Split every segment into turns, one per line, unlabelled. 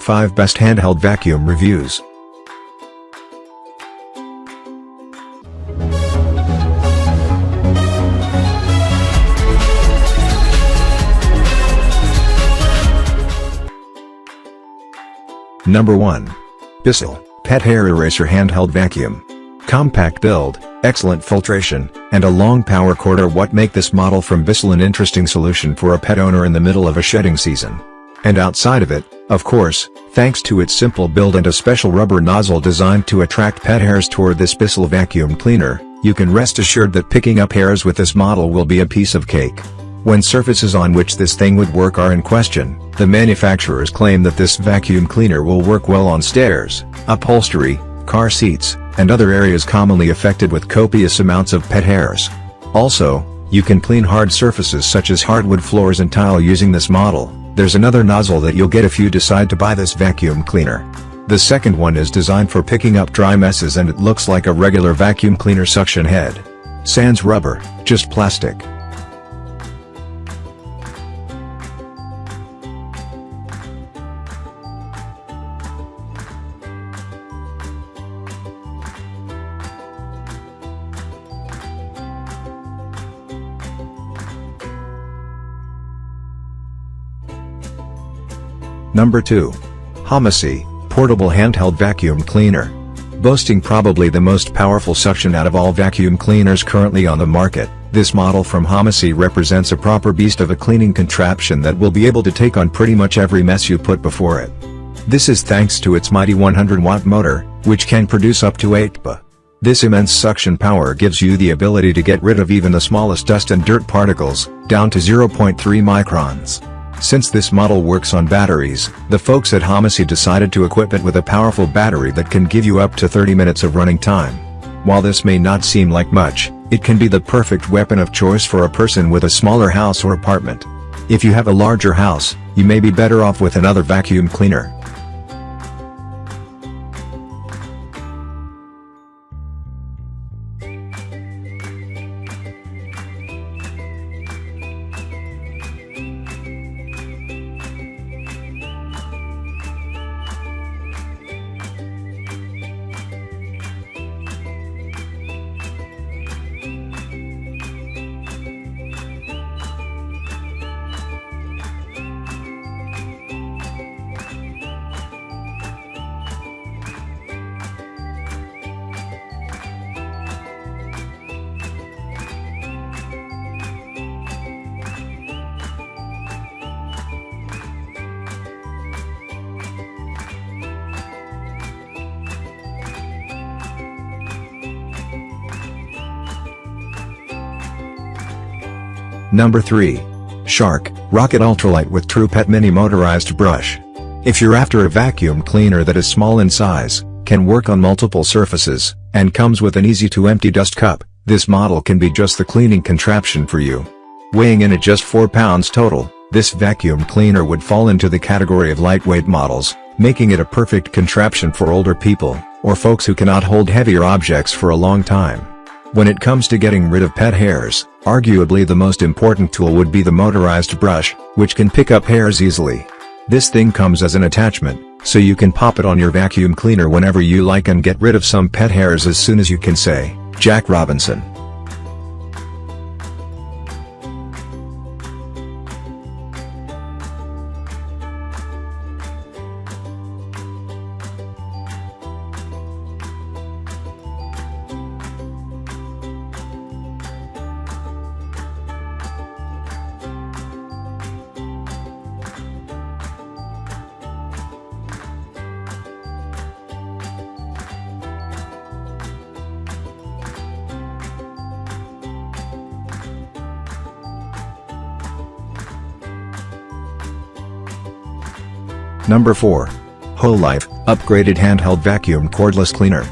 5 Best Handheld Vacuum Reviews. Number 1. Bissell Pet Hair Eraser Handheld Vacuum. Compact build, excellent filtration, and a long power cord are what make this model from Bissell an interesting solution for a pet owner in the middle of a shedding season. And outside of it, of course, thanks to its simple build and a special rubber nozzle designed to attract pet hairs toward this Bissell vacuum cleaner, you can rest assured that picking up hairs with this model will be a piece of cake. When surfaces on which this thing would work are in question, the manufacturers claim that this vacuum cleaner will work well on stairs, upholstery, car seats, and other areas commonly affected with copious amounts of pet hairs. Also, you can clean hard surfaces such as hardwood floors and tile using this model. There's another nozzle that you'll get if you decide to buy this vacuum cleaner. The second one is designed for picking up dry messes and it looks like a regular vacuum cleaner suction head. Sans rubber, just plastic. Number 2. Homic Portable Handheld Vacuum Cleaner. Boasting probably the most powerful suction out of all vacuum cleaners currently on the market, this model from Homic represents a proper beast of a cleaning contraption that will be able to take on pretty much every mess you put before it. This is thanks to its mighty 100-watt motor, which can produce up to 8 kPa. This immense suction power gives you the ability to get rid of even the smallest dust and dirt particles, down to 0.3 microns. Since this model works on batteries, the folks at Homic decided to equip it with a powerful battery that can give you up to 30 minutes of running time. While this may not seem like much, it can be the perfect weapon of choice for a person with a smaller house or apartment. If you have a larger house, you may be better off with another vacuum cleaner. Number 3. Shark Rocket Ultralight with True Pet Mini Motorized Brush. If you're after a vacuum cleaner that is small in size, can work on multiple surfaces, and comes with an easy-to-empty dust cup, this model can be just the cleaning contraption for you. Weighing in at just 4 pounds total, this vacuum cleaner would fall into the category of lightweight models, making it a perfect contraption for older people, or folks who cannot hold heavier objects for a long time. When it comes to getting rid of pet hairs, arguably the most important tool would be the motorized brush, which can pick up hairs easily. This thing comes as an attachment, so you can pop it on your vacuum cleaner whenever you like and get rid of some pet hairs as soon as you can say, Jack Robinson. Number 4. Ultralight Upgraded Handheld Vacuum Cordless Cleaner.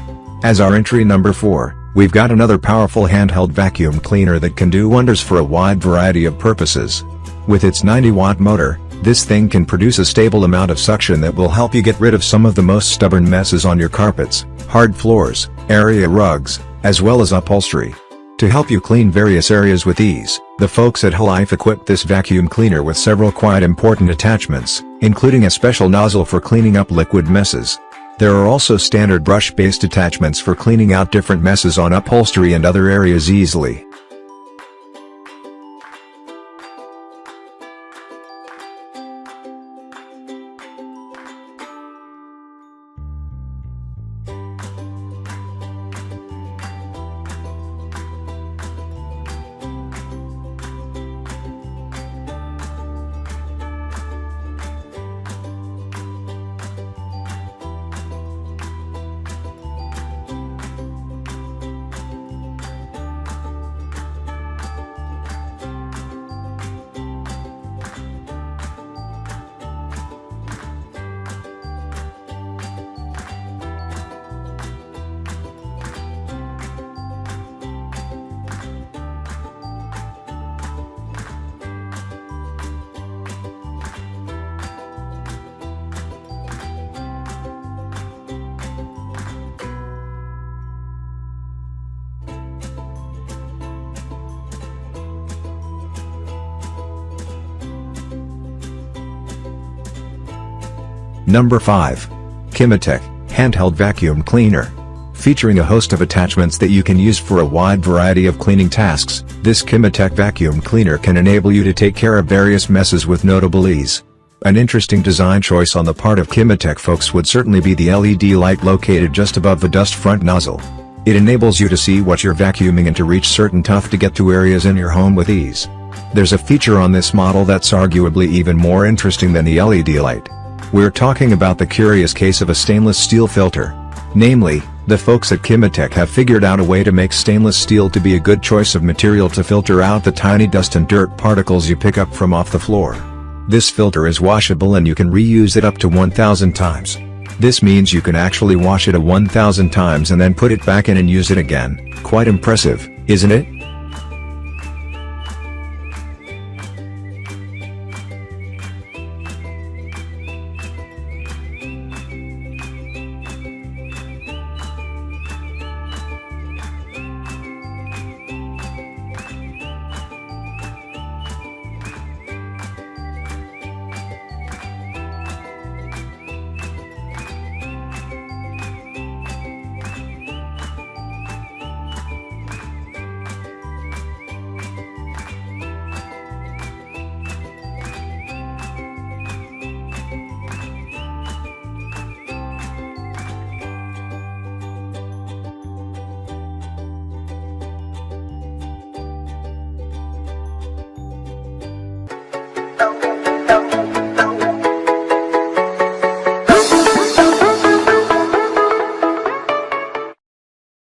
As our entry number 4, we've got another powerful handheld vacuum cleaner that can do wonders for a wide variety of purposes. With its 90-watt motor, this thing can produce a stable amount of suction that will help you get rid of some of the most stubborn messes on your carpets, hard floors, area rugs, as well as upholstery. To help you clean various areas with ease, the folks at Ultralight equipped this vacuum cleaner with several quite important attachments, including a special nozzle for cleaning up liquid messes. There are also standard brush-based attachments for cleaning out different messes on upholstery and other areas easily. Number 5. Chemotech Handheld Vacuum Cleaner. Featuring a host of attachments that you can use for a wide variety of cleaning tasks, this Chemotech vacuum cleaner can enable you to take care of various messes with notable ease. An interesting design choice on the part of Chemotech folks would certainly be the LED light located just above the dust front nozzle. It enables you to see what you're vacuuming and to reach certain tough-to-get-to areas in your home with ease. There's a feature on this model that's arguably even more interesting than the LED light. We're talking about the curious case of a stainless steel filter. Namely, the folks at Chemotech have figured out a way to make stainless steel to be a good choice of material to filter out the tiny dust and dirt particles you pick up from off the floor. This filter is washable and you can reuse it up to 1,000 times. This means you can actually wash it 1,000 times and then put it back in and use it again. Quite impressive, isn't it?